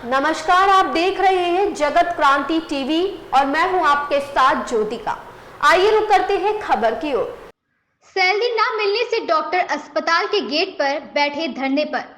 नमस्कार, आप देख रहे हैं जगत क्रांति टीवी और मैं हूं आपके साथ ज्योतिका। आइए रुक करते हैं खबर की ओर। सैलरी न मिलने से डॉक्टर अस्पताल के गेट पर बैठे धरने पर।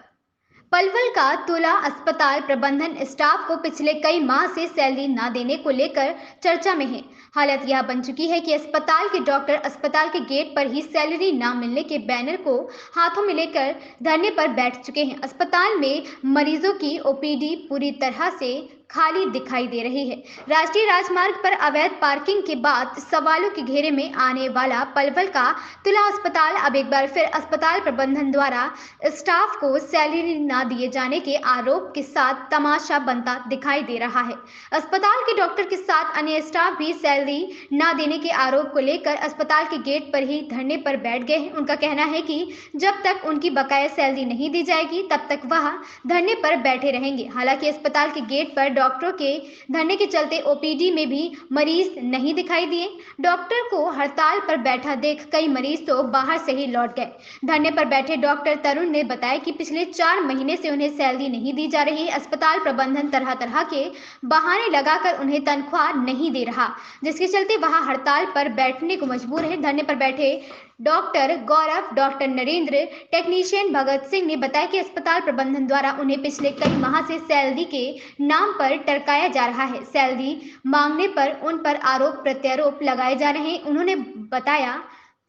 पलवल का तुला अस्पताल प्रबंधन स्टाफ को पिछले कई माह से सैलरी न देने को लेकर चर्चा में है। हालत यह बन चुकी है कि अस्पताल के डॉक्टर अस्पताल के गेट पर ही सैलरी न मिलने के बैनर को हाथों में लेकर धरने पर बैठ चुके हैं। अस्पताल में मरीजों की ओपीडी पूरी तरह से खाली दिखाई दे रही है। राष्ट्रीय राजमार्ग पर अवैध पार्किंग के बाद सवालों के घेरे में आने वाला पलवल का तुला अस्पताल अब एक बार फिर अस्पताल प्रबंधन द्वारा स्टाफ को सैलरी न दिए जाने के आरोप के साथ तमाशा बनता दिखाई दे रहा है। अस्पताल के डॉक्टर के साथ अन्य स्टाफ भी सैलरी न देने के आरोप को लेकर अस्पताल के गेट पर ही धरने पर बैठ गए हैं। उनका कहना है कि जब तक उनकी बकाया सैलरी नहीं दी जाएगी तब तक वह धरने पर बैठे रहेंगे। हालांकि अस्पताल के गेट पर डॉक्टरों के धरने के चलते ओपीडी में भी मरीज नहीं दिखाई दिए। डॉक्टर को हड़ताल पर बैठा देख कई मरीज तो बाहर से ही लौट गए। धरने पर बैठे डॉक्टर तरुण ने बताया कि पिछले 4 महीने से उन्हें सैलरी नहीं दी जा रही है। अस्पताल प्रबंधन तरह तरह के बहाने लगाकर उन्हें तनख्वाह नहीं दे रहा, जिसके चलते वह हड़ताल पर बैठने को मजबूर है। धरने पर बैठे डॉक्टर गौरव, डॉक्टर नरेंद्र, टेक्नीशियन भगत सिंह ने बताया कि अस्पताल प्रबंधन द्वारा उन्हें पिछले कई माह से सैलरी के नाम पर टरकाया जा रहा है। सैलरी मांगने पर उन पर आरोप प्रत्यारोप लगाए जा रहे हैं। उन्होंने बताया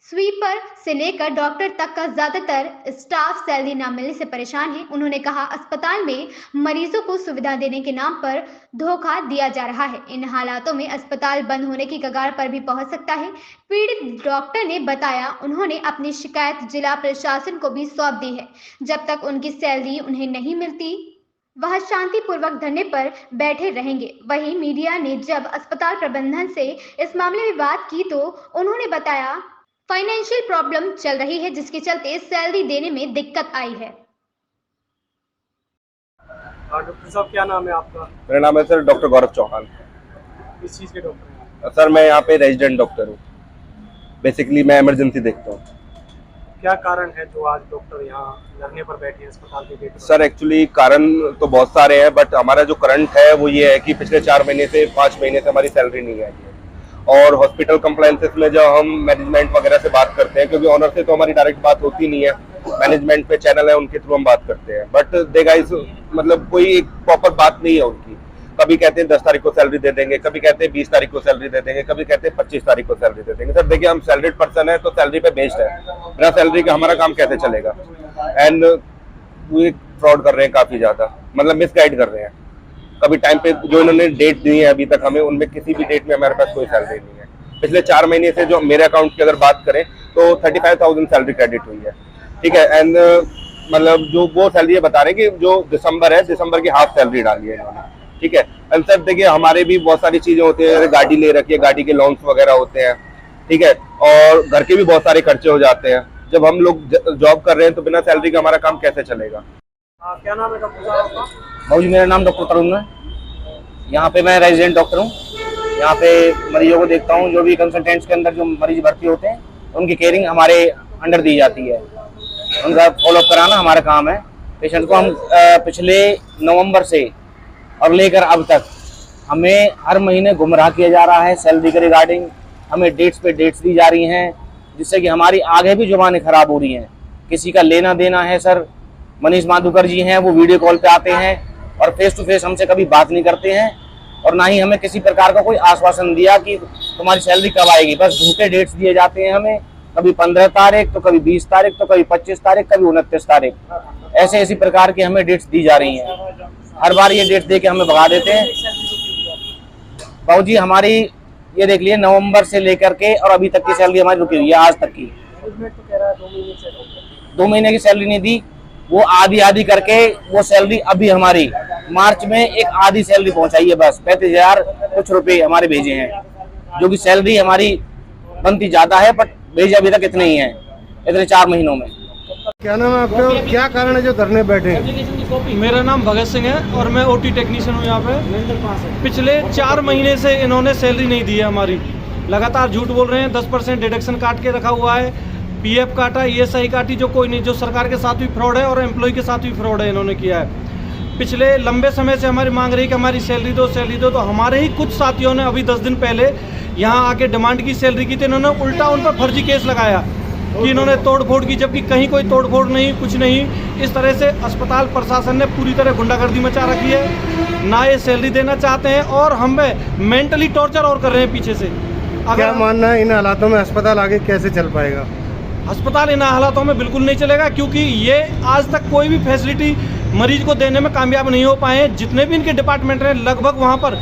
स्वीपर से लेकर डॉक्टर तक का ज्यादातर स्टाफ सैलरी न मिलने से परेशान है। उन्होंने कहा अस्पताल में मरीजों को सुविधा देने के नाम पर धोखा दिया जा रहा है। इन हालातों में अस्पताल बंद होने की कगार पर भी पहुंच सकता है। पीड़ित डॉक्टर ने बताया उन्होंने अपनी शिकायत जिला प्रशासन को भी सौंप दी है। जब तक उनकी सैलरी उन्हें नहीं मिलती वह शांतिपूर्वक धरने पर बैठे रहेंगे। वहीं मीडिया ने जब अस्पताल प्रबंधन से इस मामले में बात की तो उन्होंने बताया फाइनेंशियल प्रॉब्लम चल रही है, जिसके चलते सैलरी देने में दिक्कत आई है। डॉक्टर साहब, क्या नाम है आपका? मेरा नाम है सर डॉक्टर गौरव चौहान। किस चीज़ के डॉक्टर हैं? सर मैं यहाँ पे रेजिडेंट डॉक्टर हूँ। बेसिकली मैं इमरजेंसी देखता हूँ। क्या कारण है जो आज डॉक्टर यहाँ धरने पर बैठे हैं अस्पताल के गेट पर? सर एक्चुअली कारण तो बहुत सारे हैं, बट हमारा जो करंट है वो ये है कि पिछले 4 महीने से 5 महीने से हमारी सैलरी नहीं आई है। और हॉस्पिटल कंप्लायंसेस में जब हम मैनेजमेंट वगैरह से बात करते हैं, क्योंकि ऑनर से तो हमारी डायरेक्ट बात होती नहीं है, मैनेजमेंट पे चैनल है उनके थ्रू हम बात करते हैं, बट दे गाइस मतलब कोई एक प्रॉपर बात नहीं है उनकी। कभी कहते हैं 10 तारीख को सैलरी दे देंगे, कभी कहते हैं 20 तारीख को सैलरी दे देंगे, कभी कहते हैं 25 तारीख को सैलरी दे देंगे। सर देखिए, हम सैलरीड पर्सन है तो सैलरी पे बेस्ड है, बिना सैलरी के हमारा काम कैसे चलेगा? एंड वो फ्रॉड कर रहे हैं काफी ज्यादा, मतलब मिसगाइड कर रहे हैं। कभी टाइम पे जो इन्होंने डेट दी है अभी तक हमें, उनमें किसी भी डेट में हमारे पास कोई सैलरी नहीं है। पिछले 4 महीने से जो मेरे अकाउंट की अगर बात करें तो 35,000 सैलरी क्रेडिट हुई है, ठीक है। एंड मतलब जो वो सैलरी बता रहे हैं कि जो दिसंबर है, दिसंबर की हाफ सैलरी डाली है इन्होंने, ठीक है। एंड सर देखिए, हमारे भी बहुत सारी चीजें होती है, गाड़ी ले रखी है, गाड़ी के लोन्स वगैरह होते हैं, ठीक है, और घर के भी बहुत सारे खर्चे हो जाते हैं। जब हम लोग जॉब कर रहे हैं तो बिना सैलरी के हमारा काम कैसे चलेगा? क्या नाम है डॉक्टर साहब आपका? भाजी मेरा नाम डॉक्टर तरुण है। यहाँ पे मैं रेजिडेंट डॉक्टर हूँ। यहाँ पे मरीजों को देखता हूँ। जो भी कंसल्टेंट्स के अंदर जो मरीज भर्ती होते हैं उनकी केयरिंग हमारे अंडर दी जाती है, उनका फॉलोअप कराना हमारा काम है। पेशेंट को हम पिछले नवंबर से और लेकर अब तक हमें हर महीने गुमराह किया जा रहा है सैलरी के रिगार्डिंग। हमें डेट्स पे डेट्स दी जा रही हैं, जिससे कि हमारी आगे भी जुबानें खराब हो रही हैं। किसी का लेना देना है सर, मनीष माधुकर जी हैं, वो वीडियो कॉल पे आते हैं और फेस टू फेस हमसे कभी बात नहीं करते हैं, और ना ही हमें किसी प्रकार का कोई आश्वासन दिया कि तुम्हारी सैलरी कब आएगी। बस झूठे डेट्स दिए जाते हैं हमें, कभी 15 तारीख तो कभी 20 तारीख तो कभी 25 तारीख, कभी 29 तारीख, ऐसे इसी प्रकार की हमें डेट्स दी जा रही हैं। हर बार ये डेट्स दे के हमें भगा देते हैं। बाबू जी हमारी ये देख लिए नवंबर से लेकर के और अभी तक की सैलरी हमारी रुकी हुई है, आज तक की। 2 महीने की सैलरी नहीं दी, वो आधी करके वो सैलरी अभी हमारी मार्च में एक आधी सैलरी पहुंचाई है, बस 35,000 कुछ रुपए हमारे भेजे हैं, जो कि सैलरी हमारी बनती ज्यादा है, बट भेजे अभी तक इतने ही हैं, इतने 4 महीनों में। क्या नाम है आपका और क्या कारण है जो धरने बैठे हैं? मेरा नाम भगत सिंह है और मैं ओटी टेक्नीशियन हूँ यहाँ पे। पिछले 4 महीने से इन्होंने सैलरी नहीं दी है हमारी, लगातार झूठ बोल रहे हैं। 10% डिडक्शन काट के रखा हुआ है, पीएफ काटा, ईएसआई काटी, जो कोई नहीं, जो सरकार के साथ भी फ्रॉड है और एम्प्लॉय के साथ भी फ्रॉड है इन्होंने किया है। पिछले लंबे समय से हमारी मांग रही कि हमारी सैलरी दो, तो हमारे ही कुछ साथियों ने अभी 10 दिन पहले यहाँ आके डिमांड की सैलरी की थी। इन्होंने उल्टा उन पर फर्जी केस लगाया कि इन्होंने तोड़फोड़ की, जबकि कहीं कोई तोड़फोड़ नहीं, कुछ नहीं। इस तरह से अस्पताल प्रशासन ने पूरी तरह गुंडागर्दी मचा रखी है, ना ये सैलरी देना चाहते हैं और हमें मेंटली टॉर्चर और कर रहे हैं पीछे से। क्या मानना है इन हालातों में अस्पताल आगे कैसे चल पाएगा? अस्पताल इन हालातों में बिल्कुल नहीं चलेगा, क्योंकि ये आज तक कोई भी फैसिलिटी मरीज को देने में कामयाब नहीं हो पाए। जितने भी इनके डिपार्टमेंट हैं लगभग वहाँ पर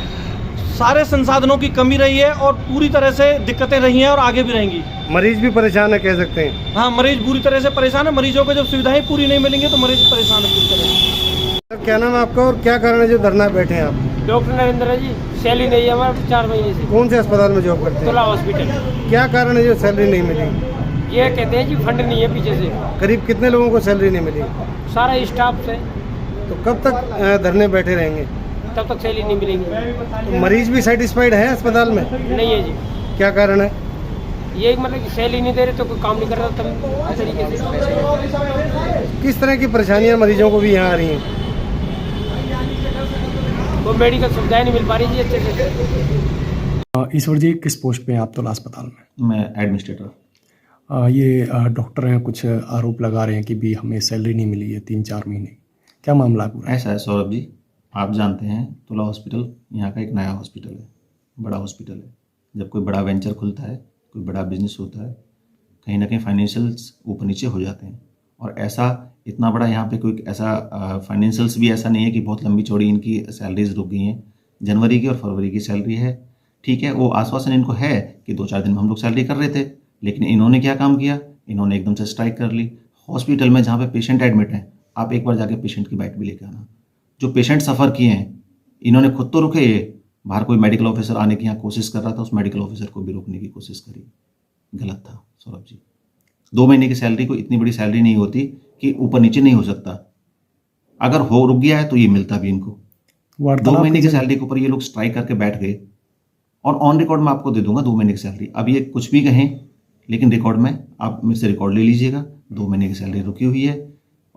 सारे संसाधनों की कमी रही है और पूरी तरह से दिक्कतें रही हैं और आगे भी रहेंगी। मरीज भी परेशान है कह सकते हैं। हाँ, मरीज बुरी तरह से परेशान है। मरीजों को जब सुविधाएं पूरी नहीं मिलेंगी तो मरीज परेशान है पूरी तरह। सर क्या नाम है आपका और क्या कारण है जो धरना बैठे हैं आप? डॉक्टर नरेंद्र जी, सैलरी नहीं है हमारे 4 महीने से। कौन से अस्पताल में जॉब करते तुला हैं? हॉस्पिटल। क्या कारण है जो सैलरी नहीं मिली? ये कहते हैं कि फंड नहीं है पीछे से। करीब कितने लोगों को सैलरी नहीं मिली? सारा स्टाफ से। तो कब तक धरने बैठे रहेंगे? तब तक सैलरी नहीं मिलेगी। तो मरीज भी सेटिस्फाइड है अस्पताल में? नहीं है जी। क्या कारण है? ये मतलब कि सैलरी नहीं दे रहे तो कोई काम नहीं कर रहा तब इस तरीके से। किस तरह की परेशानियां मरीजों को भी यहाँ आ रही हैं? वो मेडिकल सुविधाएं नहीं मिल पा रही जी अच्छे से। ईश्वर जी, किस पोस्ट पे हैं आप तुला अस्पताल में? मैं एडमिनिस्ट्रेटर। ये डॉक्टर हैं, कुछ आरोप लगा रहे हैं कि भी हमें सैलरी नहीं मिली है 3-4 महीने। क्या मामला पूरा? ऐसा है सौरभ जी, आप जानते हैं तुला हॉस्पिटल यहाँ का एक नया हॉस्पिटल है, बड़ा हॉस्पिटल है। जब कोई बड़ा वेंचर खुलता है, कोई बड़ा बिजनेस होता है, कहीं ना कहीं फाइनेंशियल्स ऊपर नीचे हो जाते हैं। और ऐसा इतना बड़ा यहाँ पे कोई ऐसा फाइनेंशियल्स भी ऐसा नहीं है कि बहुत लंबी चौड़ी इनकी सैलरीज रुक गई हैं। जनवरी की और फरवरी की सैलरी है, ठीक है, वो आश्वासन इनको है कि 2-4 दिन में हम लोग सैलरी कर रहे थे, लेकिन इन्होंने क्या काम किया, इन्होंने एकदम से स्ट्राइक कर ली। हॉस्पिटल में जहाँ पे पेशेंट एडमिट हैं, आप एक बार जाके पेशेंट की बाइट भी लेकर आना। जो पेशेंट सफ़र किए हैं, इन्होंने खुद तो रुके, ये बाहर कोई मेडिकल ऑफिसर आने की यहाँ कोशिश कर रहा था, उस मेडिकल ऑफिसर को भी रोकने की कोशिश करी। गलत था सौरभ जी। 2 महीने की सैलरी को इतनी बड़ी सैलरी नहीं होती कि ऊपर नीचे नहीं हो सकता। अगर हो रुक गया है तो ये मिलता भी इनको। 2 महीने की सैलरी के ऊपर ये लोग स्ट्राइक करके बैठ गए और ऑन रिकॉर्ड मैं आपको दे दूंगा 2 महीने की सैलरी। अब ये कुछ भी कहें, लेकिन रिकॉर्ड में आप मेरे से रिकॉर्ड ले लीजिएगा। 2 महीने की सैलरी रुकी हुई है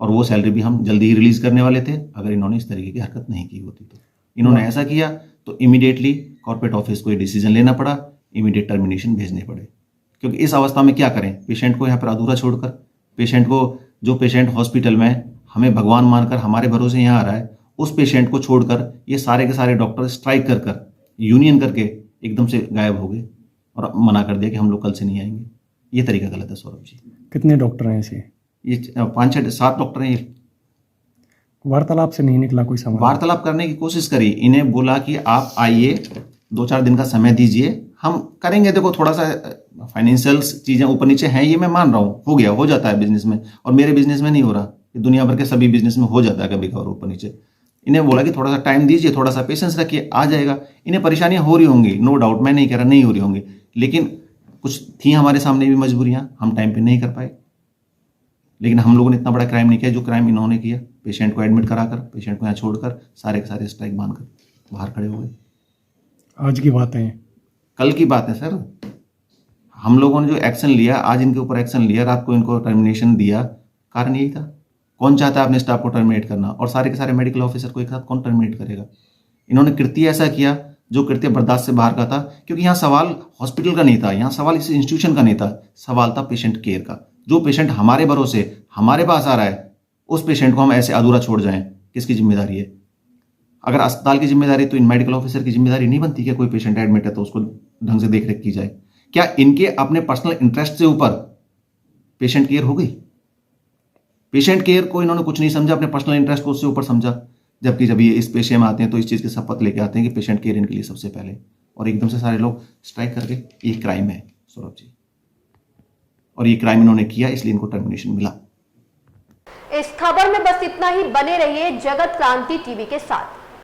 और वो सैलरी भी हम जल्दी ही रिलीज करने वाले थे अगर इन्होंने इस तरीके की हरकत नहीं की होती तो। इन्होंने ऐसा किया तो इमीडिएटली कॉर्पोरेट ऑफिस को ये डिसीजन लेना पड़ा, इमीडिएट टर्मिनेशन भेजने पड़े। क्योंकि इस अवस्था में क्या करें, पेशेंट को यहाँ पर अधूरा छोड़कर, पेशेंट को, जो पेशेंट हॉस्पिटल में हमें भगवान मानकर हमारे भरोसे यहाँ आ रहा है, उस पेशेंट को छोड़कर ये सारे के सारे डॉक्टर स्ट्राइक कर यूनियन करके एकदम से गायब हो गए और मना कर दिया कि हम लोग कल से नहीं आएंगे। ये तरीका गलत है सौरभ जी। कितने डॉक्टर हैं ऐसे? ये 5-6-7 डॉक्टर हैं। ये वार्तालाप से नहीं निकला कोई समाधान? वार्तालाप करने की कोशिश करी, इन्हें बोला कि आप आइए, 2-4 दिन का समय दीजिए, हम करेंगे। देखो थोड़ा सा फाइनेंशियल्स चीज़ें ऊपर नीचे हैं, ये मैं मान रहा हूँ, हो जाता है बिजनेस में, और मेरे बिजनेस में नहीं हो रहा, दुनिया भर के सभी बिजनेस में हो जाता है कभी कभार ऊपर नीचे। इन्हें बोला कि थोड़ा सा टाइम दीजिए, थोड़ा सा पेशेंस रखिए, आ जाएगा। इन्हें परेशानियां हो रही होंगी, नो डाउट, मैं नहीं कह रहा नहीं हो रही होंगी, लेकिन कुछ थी हमारे सामने भी मजबूरियां, हम टाइम पे नहीं कर पाए। लेकिन हम लोगों ने इतना बड़ा क्राइम नहीं किया जो क्राइम इन्होंने किया। पेशेंट को एडमिट कराकर, पेशेंट को यहाँ छोड़कर सारे के सारे स्ट्राइक बांधकर बाहर खड़े हो गए। आज की बात है, कल की बात है सर। हम लोगों ने जो एक्शन लिया, आज इनके ऊपर एक्शन लिया, रात को इनको टर्मिनेशन दिया, कारण यही था। कौन चाहता है अपने स्टाफ को टर्मिनेट करना, और सारे के सारे मेडिकल ऑफिसर को एक साथ कौन टर्मिनेट करेगा। इन्होंने कृत्य ऐसा किया जो कृत्य बर्दाश्त से बाहर का था, क्योंकि यहाँ सवाल हॉस्पिटल का नहीं था, यहाँ सवाल इस इंस्टीट्यूशन का नहीं था, सवाल था पेशेंट केयर का। जो पेशेंट हमारे भरोसे हमारे पास आ रहा है, उस पेशेंट को हम ऐसे अधूरा छोड़ जाएं, किसकी जिम्मेदारी है? अगर अस्पताल की जिम्मेदारी तो इन मेडिकल ऑफिसर की जिम्मेदारी नहीं बनती कि कोई पेशेंट एडमिट है तो उसको ढंग से देख रेख की जाए? क्या इनके अपने पर्सनल इंटरेस्ट से ऊपर पेशेंट केयर हो गई? पेशेंट केयर को इन्होंने कुछ नहीं समझा, अपने पर्सनल इंटरेस्ट को उससे ऊपर समझा। जबकि जब ये इस पेशे में आते हैं तो इस चीज़ की शपथ लेके आते हैं कि पेशेंट केयर इनके लिए सबसे पहले, और एकदम से सारे लोग स्ट्राइक करके, ये क्राइम है सौरभ जी, और ये क्राइम इन्होंने किया, इसलिए इनको टर्मिनेशन मिला। इस खबर में बस इतना ही। बने रहिए जगत क्रांति टीवी के साथ।